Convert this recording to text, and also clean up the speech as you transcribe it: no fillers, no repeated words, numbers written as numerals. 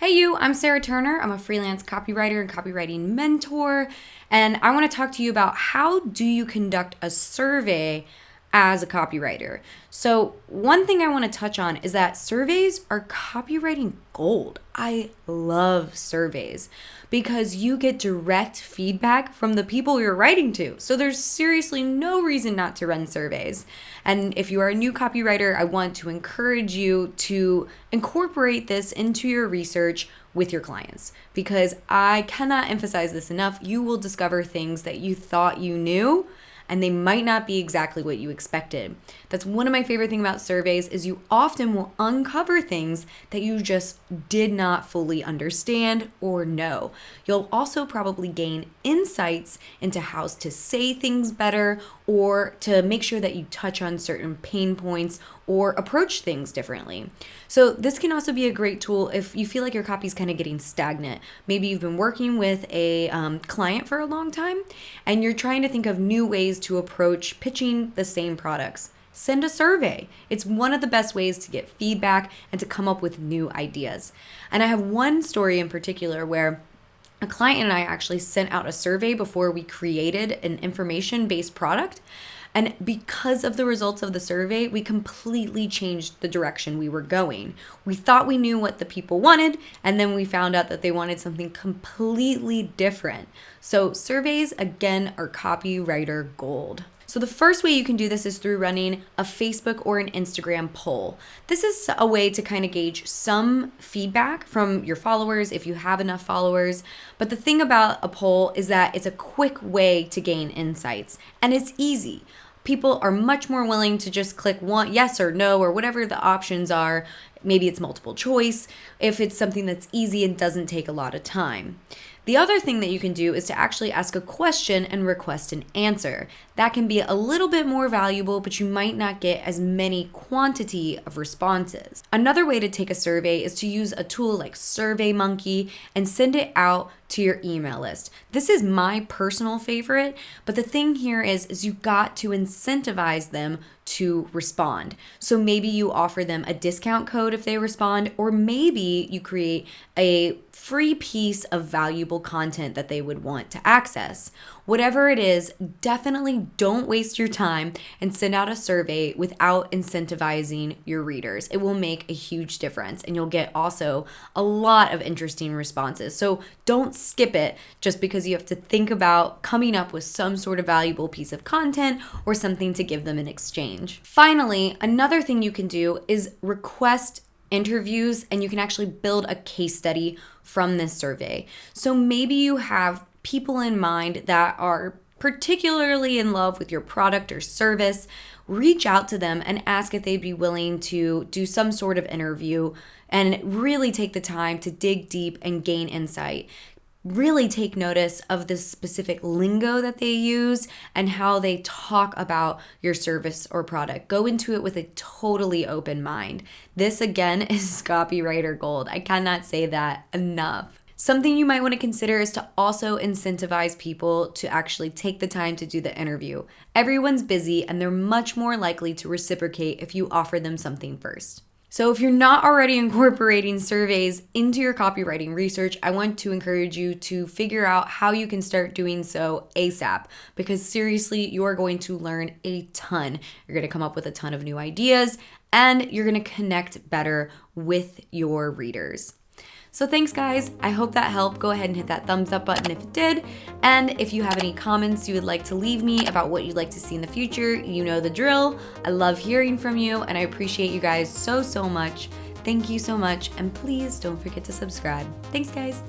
Hey you, I'm Sarah Turner. I'm a freelance copywriter and copywriting mentor, and I want to talk to you about how do you conduct a survey as a copywriter. So one thing I want to touch on is that surveys are copywriting gold. I love surveys because you get direct feedback from the people you're writing to. So there's seriously no reason not to run surveys. And if you are a new copywriter, I want to encourage you to incorporate this into your research with your clients, because I cannot emphasize this enough. You will discover things that you thought you knew, and they might not be exactly what you expected. That's one of my favorite things about surveys is you often will uncover things that you just did not fully understand or know. You'll also probably gain insights into how to say things better or to make sure that you touch on certain pain points or approach things differently. So this can also be a great tool if you feel like your copy is kind of getting stagnant. Maybe you've been working with a client for a long time and you're trying to think of new ways to approach pitching the same products. Send a survey. It's one of the best ways to get feedback and to come up with new ideas. And I have one story in particular where a client and I actually sent out a survey before we created an information-based product. And because of the results of the survey, we completely changed the direction we were going. We thought we knew what the people wanted, and then we found out that they wanted something completely different. So surveys, again, are copywriter gold. So the first way you can do this is through running a Facebook or an Instagram poll. This is a way to kind of gauge some feedback from your followers if you have enough followers. But the thing about a poll is that it's a quick way to gain insights, and it's easy. People are much more willing to just click one yes or no or whatever the options are. Maybe it's multiple choice if it's something that's easy and doesn't take a lot of time. The other thing that you can do is to actually ask a question and request an answer. That can be a little bit more valuable, but you might not get as many quantity of responses. Another way to take a survey is to use a tool like SurveyMonkey and send it out to your email list. This is my personal favorite, but the thing here is you got to incentivize them to respond. So maybe you offer them a discount code if they respond, or maybe you create a free piece of valuable content that they would want to access. Whatever it is, definitely don't waste your time and send out a survey without incentivizing your readers. It will make a huge difference, and you'll get also a lot of interesting responses. So don't skip it just because you have to think about coming up with some sort of valuable piece of content or something to give them in exchange. Finally, another thing you can do is request interviews, and you can actually build a case study from this survey. So maybe you have people in mind that are particularly in love with your product or service. Reach out to them and ask if they'd be willing to do some sort of interview and really take the time to dig deep and gain insight. Really take notice of the specific lingo that they use and how they talk about your service or product. Go into it with a totally open mind. This, again, is copywriter gold. I cannot say that enough. Something you might want to consider is to also incentivize people to actually take the time to do the interview. Everyone's busy, and they're much more likely to reciprocate if you offer them something first. So if you're not already incorporating surveys into your copywriting research, I want to encourage you to figure out how you can start doing so ASAP, because seriously, you are going to learn a ton. You're going to come up with a ton of new ideas, and you're going to connect better with your readers. So thanks, guys. I hope that helped. Go ahead and hit that thumbs up button if it did. And if you have any comments you would like to leave me about what you'd like to see in the future, you know the drill. I love hearing from you, and I appreciate you guys so much. Thank you so much. And please don't forget to subscribe. Thanks, guys.